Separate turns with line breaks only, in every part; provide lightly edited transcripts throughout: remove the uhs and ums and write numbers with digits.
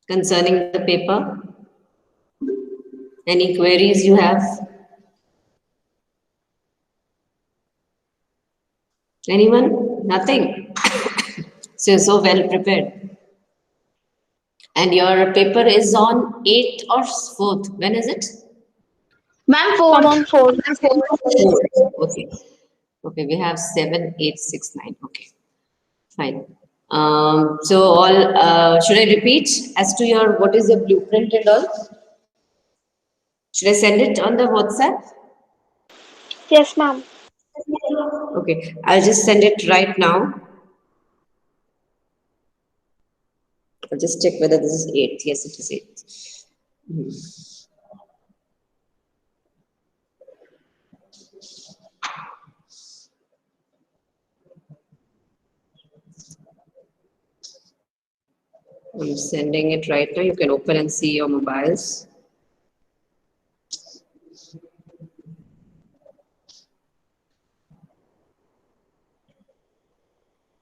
concerning the paper? Any queries you have? Anyone? Nothing. So you're so well prepared. And your paper is on 8th or 4th. When is it?
Ma'am,
I'm
4th.
on 4th.
4th. Okay. Okay, we have 7, 8, 6, 9. Okay, fine. So all, should I repeat as to your, what is the blueprint and all? Should I send it on the WhatsApp?
Yes, ma'am.
Okay, I'll just send it right now. I'll just check whether this is 8. Yes, it is 8. I'm sending it right now. You can open and see your mobiles.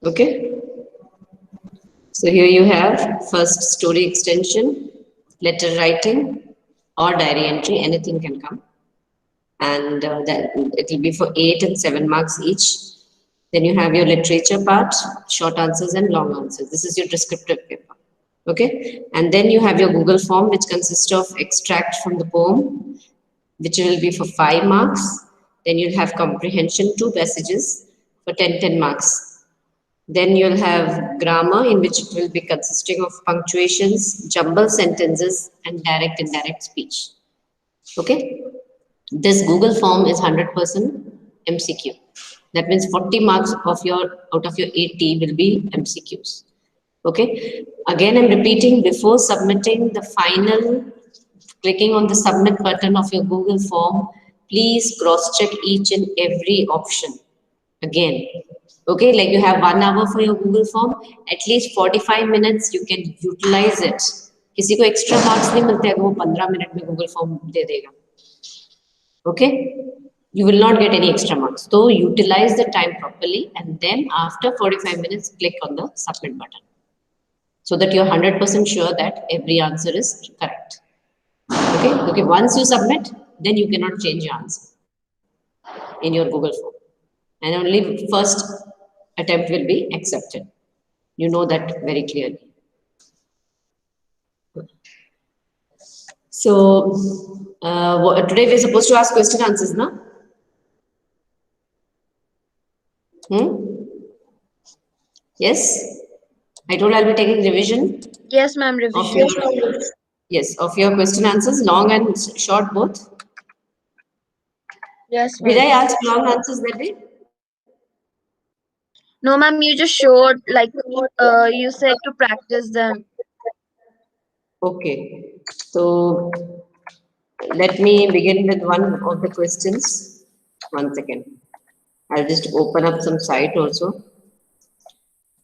Okay. So here you have first story extension, letter writing, or diary entry. Anything can come. And that it will be for 8 and 7 marks each. Then you have your literature part, short answers and long answers. This is your descriptive paper. Okay. And then you have your Google form, which consists of extract from the poem, which will be for 5 marks. Then you'll have comprehension, 2 passages for 10 marks. Then you'll have grammar, in which it will be consisting of punctuations, jumble sentences, and direct indirect speech. Okay. This Google form is 100% MCQ. That means 40 marks of your out of your 80 will be MCQs. Okay. Again, I'm repeating, before submitting the final, clicking on the submit button of your Google form, please cross-check each and every option again. Okay, like you have 1 hour for your Google form, at least 45 minutes you can utilize it. किसी को extra marks नहीं मिलते अगर वो 15 minute में Google form दे देगा. Okay, you will not get any extra marks. So utilize the time properly, and then after 45 minutes, click on the submit button so that you're 100% sure that every answer is correct. Okay, okay. Once you submit, then you cannot change your answer in your Google form, and only first attempt will be accepted. You know that very clearly. So today we're supposed to ask question answers, na? Yes, I told I'll be taking revision
Yes, ma'am,
of
revision.
your, yes, of your question answers, long and short both.
Yes,
Did I
ma'am.
ask long answers that day?
No, ma'am, you just showed, like, you said to practice them.
Okay, so let me begin with one of the questions. 1 second. I'll just open up some site also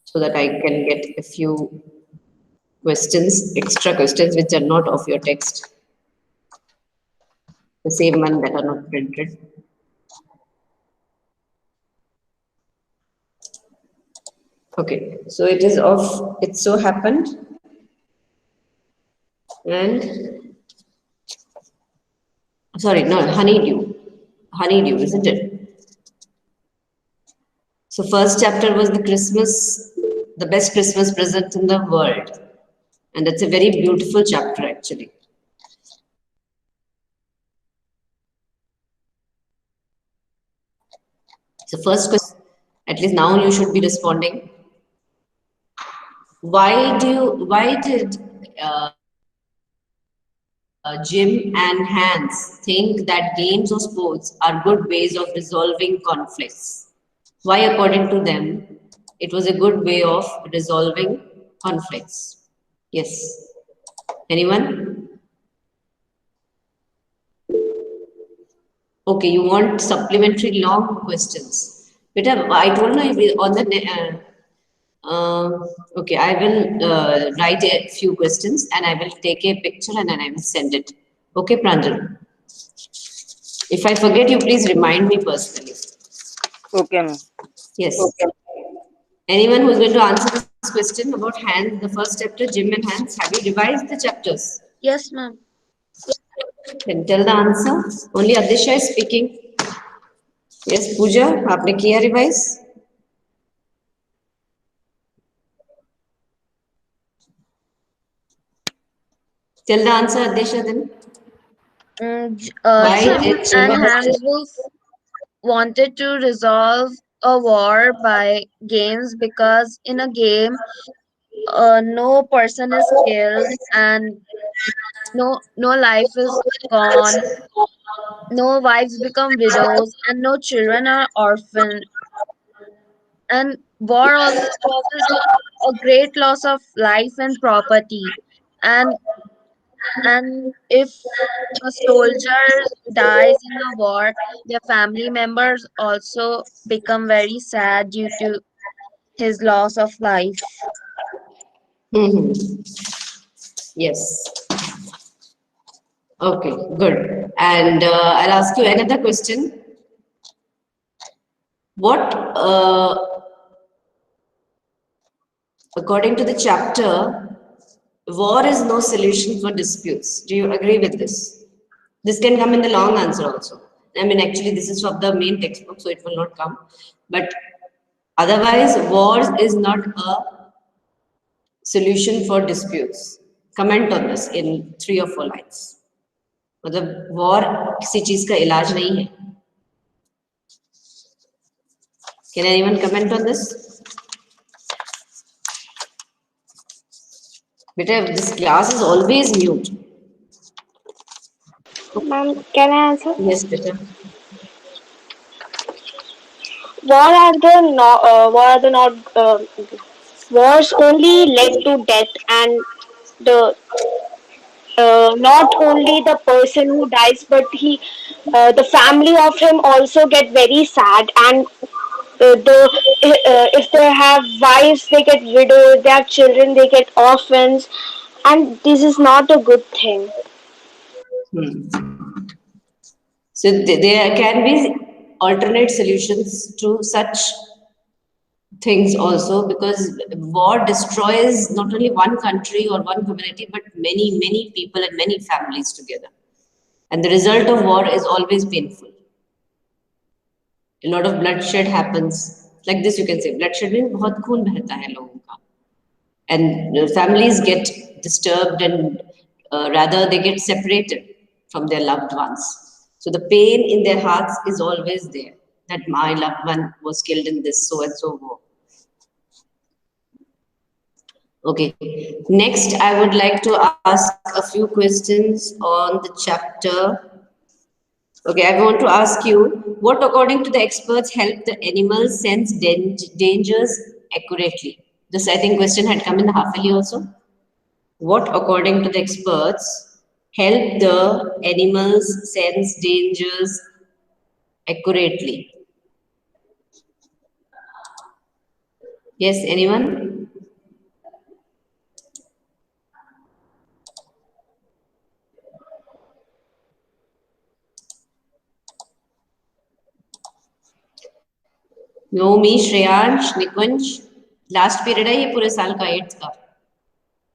so that I can get a few questions, extra questions which are not of your text. The same one that are not printed. Okay, so it is of, it so happened, and sorry, no, honeydew, isn't it? So first chapter was the Christmas, the best Christmas present in the world, and that's a very beautiful chapter actually. So first question, at least now you should be responding. Why did Jim and Hans think that games or sports are good ways of resolving conflicts? Why, according to them, it was a good way of resolving conflicts? Yes. Anyone? Okay, you want supplementary long questions. Beta, I don't know if on the okay, I will write a few questions and I will take a picture and then I will send it. Okay, Pranjal. If I forget you, please remind me personally.
Okay, ma'am.
Yes. Okay. Anyone who's going to answer this question about hands, the first chapter, Jim and Hands. Have you revised the chapters?
Yes, ma'am.
Then tell the answer. Only Adisha is speaking. Yes, Pooja, आपने किया revise? Tell the answer, Adisha, then. Why
Jim
did Jim
and
and
Hans Wolf wanted to resolve a war by games because in a game, no person is killed and no life is gone, no wives become widows, and no children are orphaned. And war also causes a great loss of life and property. And and if a soldier dies in a war, their family members also become very sad due to his loss of life.
Hmm. Yes. Okay, good. And I'll ask you another question. What, according to the chapter, war is no solution for disputes. Do you agree with this? This can come in the long answer also. I mean, actually, this is from the main textbook, so it will not come. But otherwise, wars is not a solution for disputes. Comment on this in 3 or 4 lines. मतलब war किसी चीज का इलाज नहीं है. Can anyone comment on this? Beta, this class is always mute.
Ma'am, can I answer?
Yes, beta.
War are the not wars only led to death, and the not only the person who dies, but the family of him also get very sad, and if they have wives, they get widows. They have children, they get orphans, and this is not a good thing.
So there can be alternate solutions to such things also, because war destroys not only one country or one community but many people and many families together, and the result of war is always painful. A lot of bloodshed happens. Like this, you can say bloodshed means बहुत खून बहता है लोगों का, and families get disturbed, and rather they get separated from their loved ones. So the pain in their hearts is always there, that my loved one was killed in this so and so war. Okay, next I would like to ask a few questions on the chapter. Okay, I want to ask you, what according to the experts help the animals sense dangers accurately? This, I think, question had come in the half yearly also. What according to the experts help the animals sense dangers accurately? Yes, anyone? No, me, Shreyansh, Nikunj. Last period है ये पूरे साल का 8th का.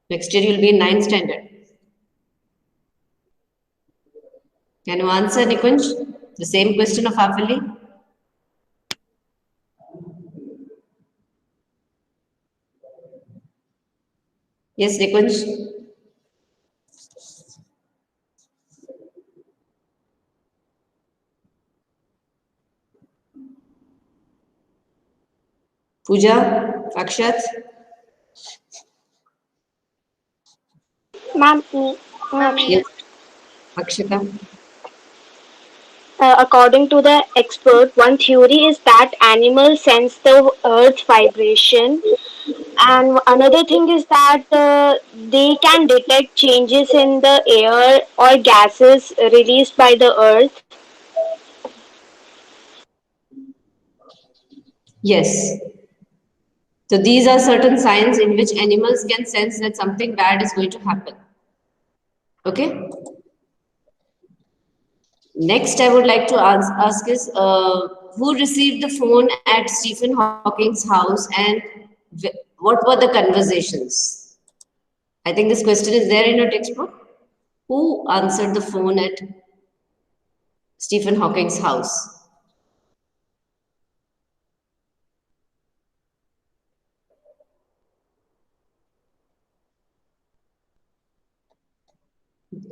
Next year you'll be in 9th standard. Can you answer, Nikunj? The same question of Afali? Yes, Nikunj. Pooja, Akshat,
Ma'am, ma'am.
Ma'am,
yes,
yes.
Akshita.
According to the expert, one theory is that animals sense the earth vibration, and another thing is that they can detect changes in the air or gases released by the earth.
Yes. So these are certain signs in which animals can sense that something bad is going to happen. Okay. Next, I would like to ask is who received the phone at Stephen Hawking's house, and what What were the conversations? I think this question is there in your textbook. Who answered the phone at Stephen Hawking's house?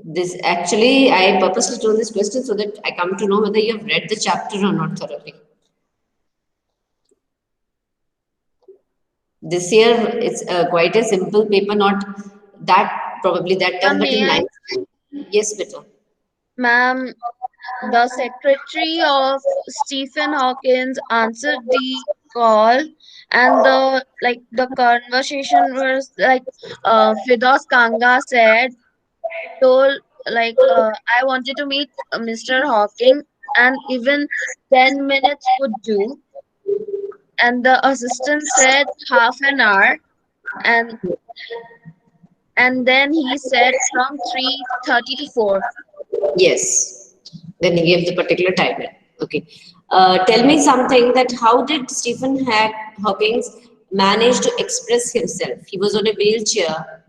This actually, I purposely chose this question so that I come to know whether you have read the chapter or not thoroughly. This year, it's quite a simple paper, not that probably that tough,
Ma'am,
but in
may I?
ninth. Yes, better.
Ma'am, the secretary of Stephen Hawkins answered the call, and the conversation was like Fidos Kanga said, told I wanted to meet Mr. Hawking, and even 10 minutes would do. And the assistant said half an hour, and and then he said from 3:30 to 4.
Yes. Then he gave the particular time. Okay. Tell me something that how did Hawkins manage to express himself? He was on a wheelchair.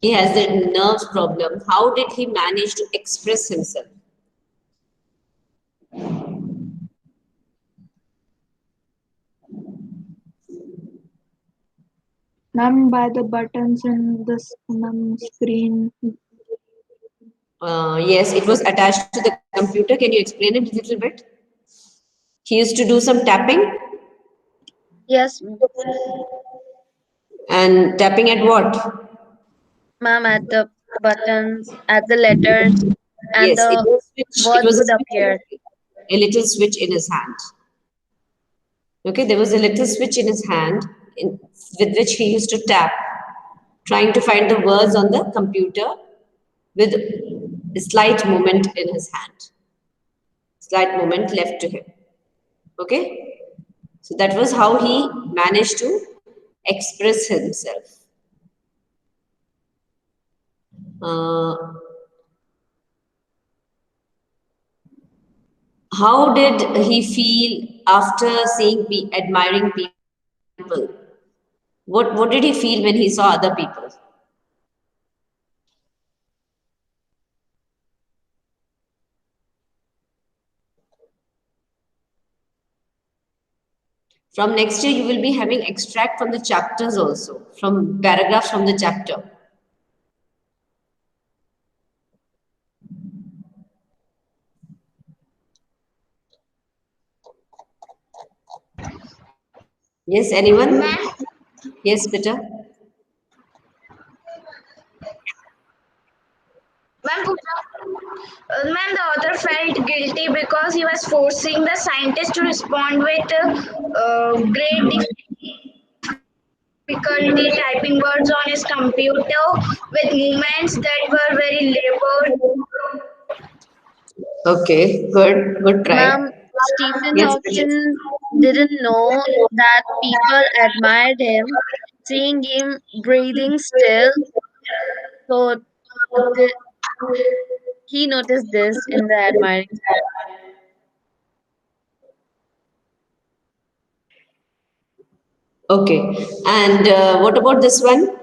He has a nerve problem. How did he manage to express himself?
Ma'am, by the buttons in the screen.
Yes, it was attached to the computer. Can you explain it a little bit? He used to do some tapping.
Yes,
And tapping at what?
ma'am, at the buttons, at the letters, and
Yes, it
the
was switch. It
words
was
would appear.
a little switch in his hand. Okay, there was a little switch in his hand with which he used to tap, trying to find the words on the computer with a slight movement in his hand. Slight movement left to him. Okay, so that was how he managed to express himself. Uh, how did he feel after seeing admiring people? What did he feel when he saw other people? From next year, you will be having extract from the chapters also, from paragraphs from the chapter. Yes, anyone?
Ma'am,
Yes, Peter.
ma'am, the author felt guilty because he was forcing the scientist to respond with great difficulty, typing words on his computer with movements that were very labored.
Okay, good try.
Ma'am, Stephen
Yes, Peter.
Hawking didn't know that people admired him, seeing him breathing still. So the, he noticed this in the admiring.
Okay, and what about this one?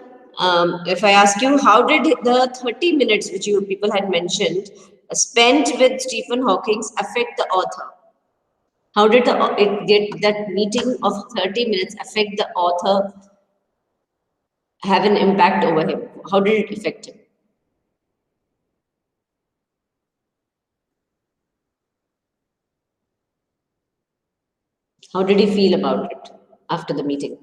If I ask you, how did the 30 minutes which you people had mentioned spent with Stephen Hawking affect the author? How did it get that meeting of 30 minutes affect the author, have an impact over him? How did it affect him? How did he feel about it after the meeting?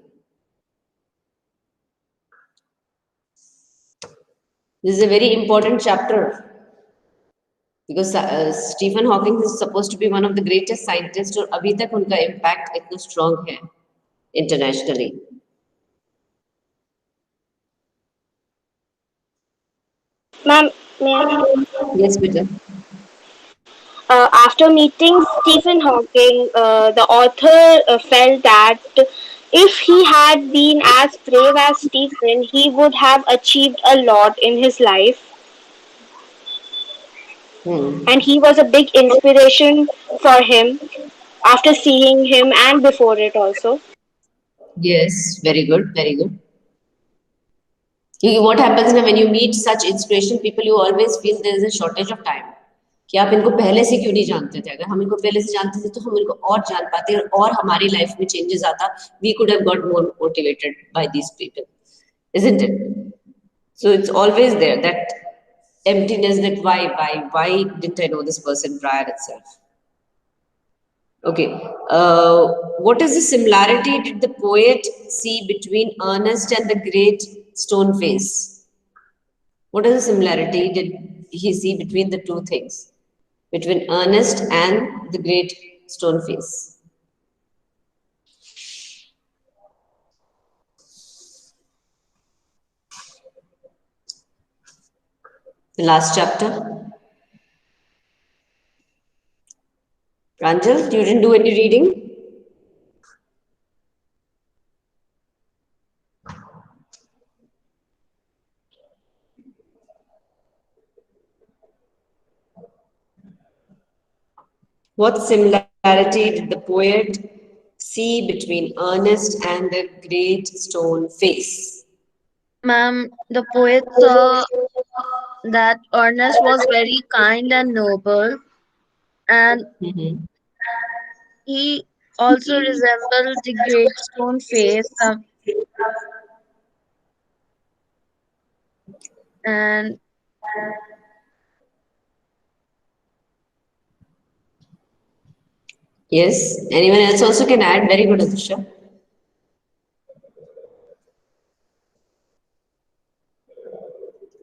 This is a very important chapter because Stephen Hawking is supposed to be one of the greatest scientists और अभी तक उनका impact इतना strong है internationally.
Ma'am, may I?
Yes, Peter.
After meeting Stephen Hawking, the author felt that if he had been as brave as Stephen, he would have achieved a lot in his life.
Hmm.
And he was a big inspiration for him after seeing him and before it also.
Yes, very good, very good. What happens ना when you meet such inspirational people, you always feel there is a shortage of time. कि आप इनको पहले से क्यों नहीं जानते थे? अगर हम इनको पहले से जानते थे तो हम इनको और जान पाते और हमारी लाइफ में चेंजेस आता. We could have got more motivated by these people, isn't it? So it's always there that emptiness. That why didn't I know this person prior itself? Okay. What is the similarity did the poet see between Ernest and the great stone face? What is the similarity did he see between the two things? Between Ernest and the great stone face? The last chapter. Pranjal, you didn't do any reading? What similarity did the poet see between Ernest and the great stone face?
Ma'am, the poet saw that Ernest was very kind and noble, and
Mhm.
he also resembled the great stone face. And
Yes. Anyone else also can add? Very good, Atisha.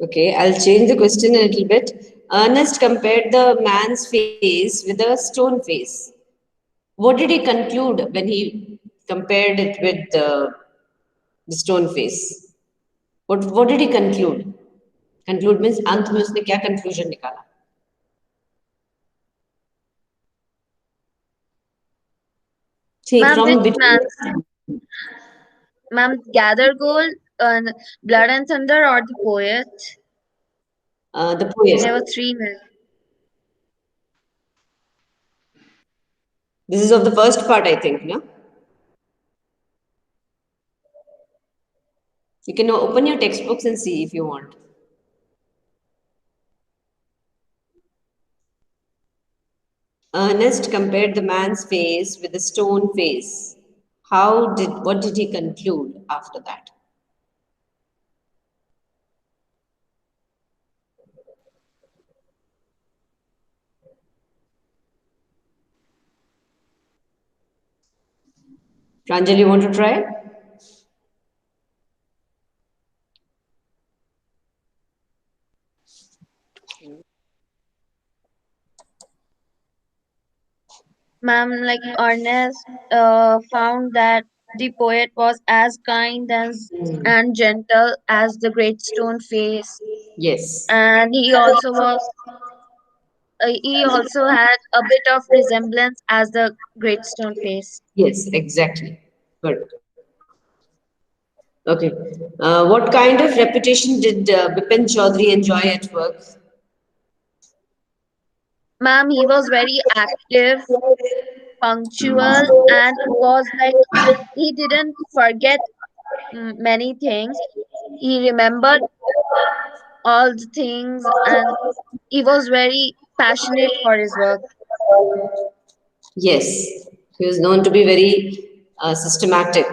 Okay, I'll change the question a little bit. Ernest compared the man's face with a stone face. What did he conclude when he compared it with the stone face? What did he conclude? Conclude means अंत में उसने क्या conclusion निकाला? See,
ma'am,
from
which
between
man? Ma'am, gather gold, blood and thunder, or the poet?
the poet.
There were three men.
This is of the first part, I think, no? You can open your textbooks and see if you want. Ernest compared the man's face with a stone face. What did he conclude after that? Pranjali, you want to try?
Ma'am, like Ernest found that the poet was as kind and gentle as the great stone face,
Yes.
and he also had a bit of resemblance as the great stone face.
Yes, exactly. Good. Okay. What kind of reputation did Bipin Chaudhary enjoy at work?
Ma'am, he was very active, punctual, and was like he didn't forget many things. He remembered all the things, and he was very passionate for his work.
Yes. He was known to be very systematic.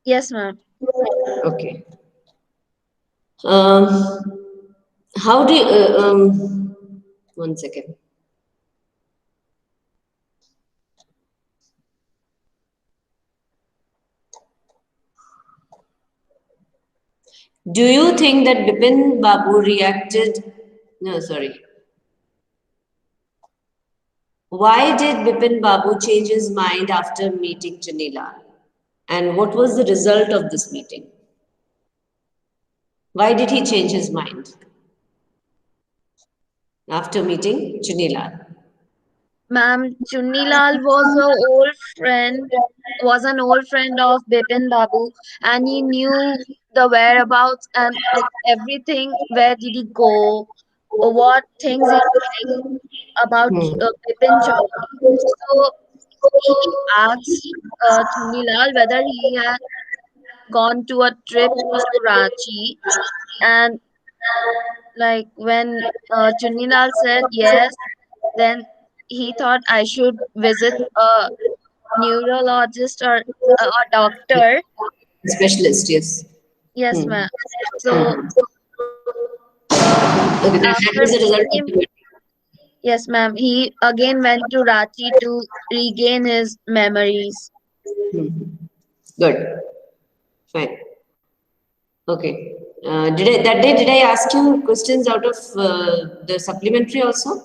Yes, ma'am.
Okay. Um, how do you, one second. Do you think that Bipin Babu reacted? No, sorry. Why did Bipin Babu change his mind after meeting Chanila? And what was the result of this meeting? Why did he change his mind after meeting Chanila?
Ma'am, Chunnilal was an old friend of Bipin Babu, and he knew the whereabouts and like everything. Where did he go? Or what things he liked about
Hmm.
Bipin Chaudhary. So he asked Chunilal whether he had gone to a trip to Ranchi, and like when Chunilal said yes, then he thought I should visit a neurologist or a doctor.
Specialist, yes.
Yes,
Hmm.
ma'am. So
Hmm.
uh,
Okay, that
after
was the result
meeting
of
him,
the meeting.
yes, ma'am, he again went to Ranchi to regain his memories.
Hmm. Good. Fine. Okay. That day did I ask you questions out of the supplementary also?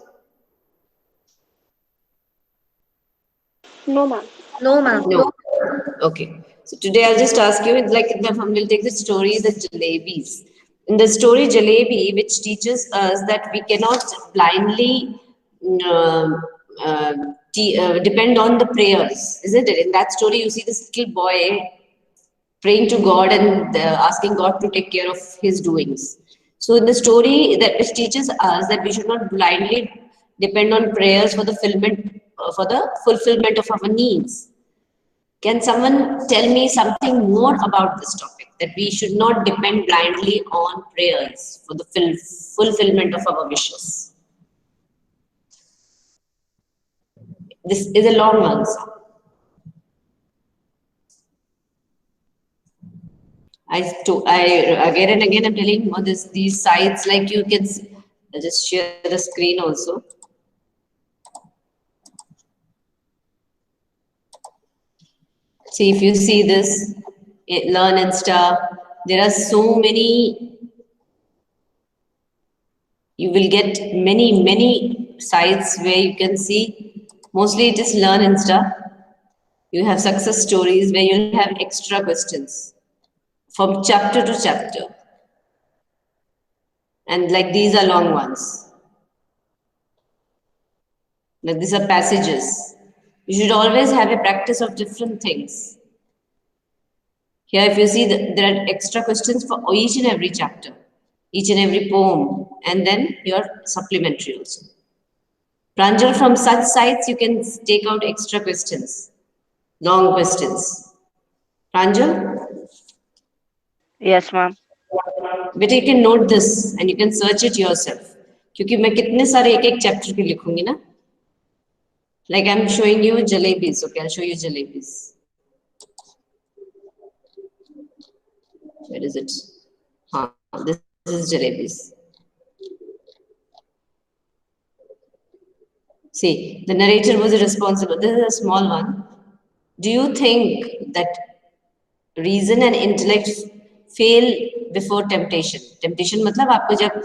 No, ma'am.
No, ma'am.
No. Okay. So today I'll just ask you, like, we'll take the story, the jalebis. In the story Jalebi, which teaches us that we cannot blindly mm, uh, depend on the prayers, isn't it? In that story, you see this little boy praying to God and asking God to take care of his doings. So in the story that which teaches us that we should not blindly depend on prayers for the fulfillment of our needs. Can someone tell me something more about this topic? That we should not depend blindly on prayers for the fulfillment of our wishes. This is a long answer. I again and again I'm telling you this these sites like you can I'll just share the screen also. See if you see this Learn Insta. There are so many. You will get many sites where you can see. Mostly it is Learn Insta. You have success stories where you'll have extra questions from chapter to chapter, and like these are long ones. Like these are passages. You should always have a practice of different things. Here, if you see, there are extra questions for each and every chapter, each and every poem, and then your supplementary also. Pranjal, from such sites, you can take out extra questions, long questions. Pranjal,
Yes, ma'am.
but you can note this and you can search it yourself. क्योंकि मैं कितने सारे एक एक chapter के लिखूंगी ना. Like I'm showing you jalebis. Okay, I'll show you jalebis. Where is it? This is jalebis. See, the narrator was responsible. This is a small one. Do you think that reason and intellect fail before temptation? Temptation मतलब आपको जब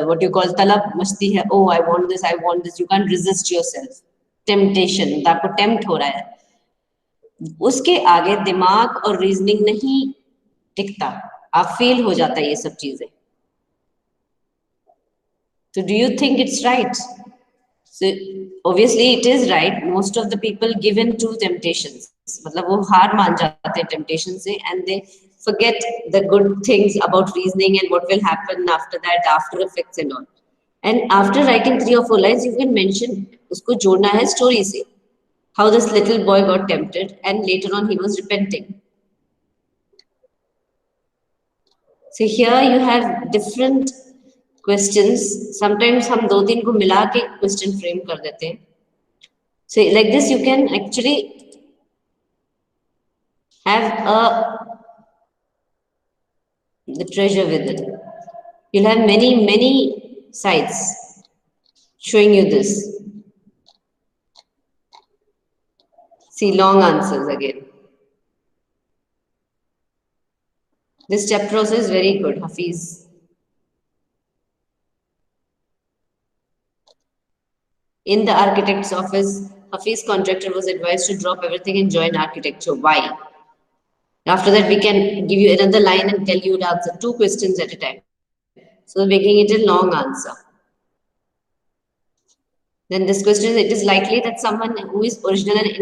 what you call तलब मस्ती है. Oh, I want this. I want this. You can't resist yourself. Temptation. आपको tempt हो रहा है. उसके आगे दिमाग और रीजनिंग नहीं टिकता. आप फेल हो जाता है ये सब चीजें. So do you think it's right? So obviously it is right. Most of the people give in to temptations. मतलब वो हार मान जाते हैं temptation से and they forget the good things about reasoning and what will happen after that, after effects and all. And after writing 3 or 4 lines, you can mention उसको जोड़ना है story से. How this little boy got tempted and later on he was repenting. So here you have different questions. Sometimes हम दो तीन को मिला के question frame कर देते हैं. So like this, you can actually have the treasure with it. You'll have many sites showing you this. See long answers again. This chapter also is very good, Hafiz. In the architect's office, Hafiz contractor was advised to drop everything and join architecture. Why? After that, we can give you another line and tell you to answer 2 questions at a time. So making it a long answer. Then this question, it is likely that someone who is original and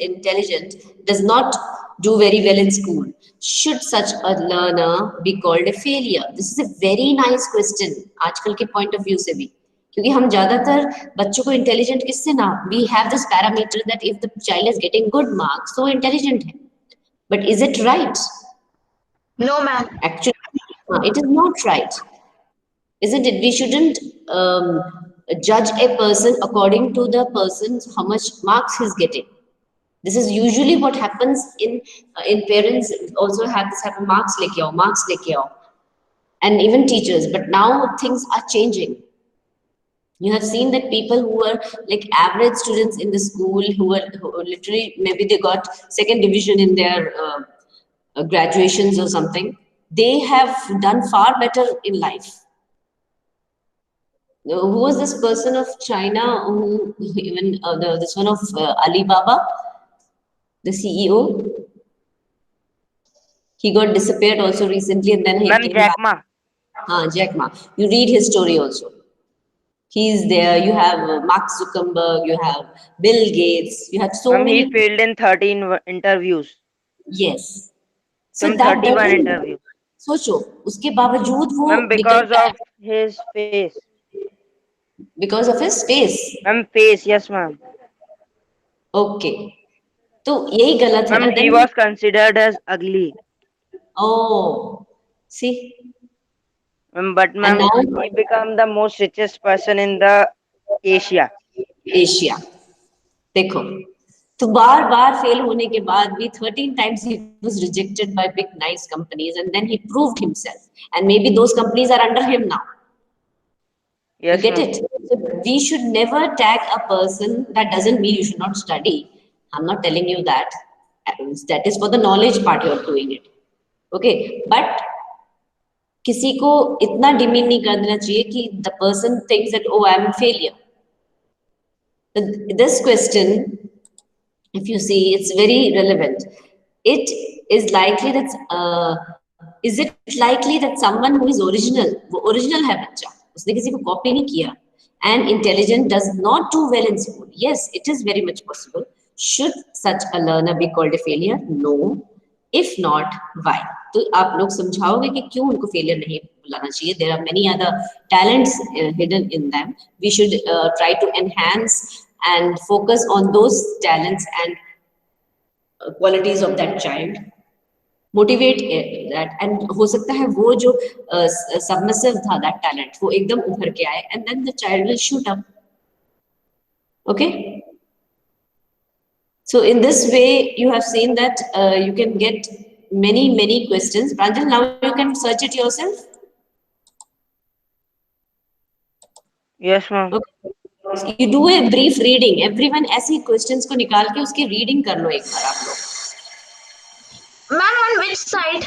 intelligent does not do very well in school. Should such a learner be called a failure? This is a very nice question. आजकल के point of view से भी. क्योंकि हम ज्यादातर बच्चों को intelligent किससे ना, we have this parameter that if the child is getting good marks तो इंटेलिजेंट है, but is it right?
No, ma'am.
Actually it is not right, isn't it? We shouldn't judge a person according to the person's how much marks he's getting. This is usually what happens in parents also have this happen, marks leke aao, marks leke aao, and even teachers. But now things are changing. You have seen that people who were like average students in the school, who literally maybe they got second division in their graduations or something, they have done far better in life. Who was this person of China who even this one of Alibaba, the CEO? He got disappeared also recently, and then he
Ma'am,
came
Jack
back.
Ma.
Jack Ma. You read his story also. He's there. You have Mark Zuckerberg. You have Bill Gates. You have so
Ma'am, he
many.
failed in 13 interviews.
Yes. So
Ma'am,
that
31
doesn't.
interviews.
सोचो उसके बावजूद वो
Ma'am, because
निकलता है
of his face.
because of his face.
Ma'am, face, yes, ma'am.
Okay. तो यही गलत है ना
Ma'am, he
then.
was considered as ugly.
Oh, see,
But
and
ma'am,
now
he became the most richest person in the Asia.
Asia देखो, तो बार बार fail होने के बाद भी 13 times he was rejected by big nice companies, and then he proved himself, and maybe those companies are under him now. You
Yes,
get
ma'am.
it? So we should never tag a person. That doesn't mean you should not study. I'm not telling you that. That is for the knowledge part you're doing it. Okay, but किसी को इतना demean नहीं कर देना चाहिए कि the person thinks that oh I'm a failure. This question, if you see, it's very relevant. It is likely that is it likely that someone who is original, वो original है बच्चा, उसने किसी को copy नहीं किया, and intelligent does not do well in school? Yes, it is very much possible. Should such a learner be called a failure? No. If not, why? तो आप लोग समझाओगे कि क्यों उनको failure नहीं बुलाना चाहिए? There are many other talents hidden in them. We should try to enhance and focus on those talents and qualities of that child, motivate that, and हो सकता है वो जो submissive था that talent वो एकदम उभर के आए, and then the child will shoot up. Okay, so in this way you have seen that you can get many questions. Pranjal, now you can search it yourself.
Yes, ma'am.
Okay. You do a brief reading. Everyone ऐसी questions को निकाल के उसकी reading कर लो एक बार आप लोग.
Ma'am, on which side?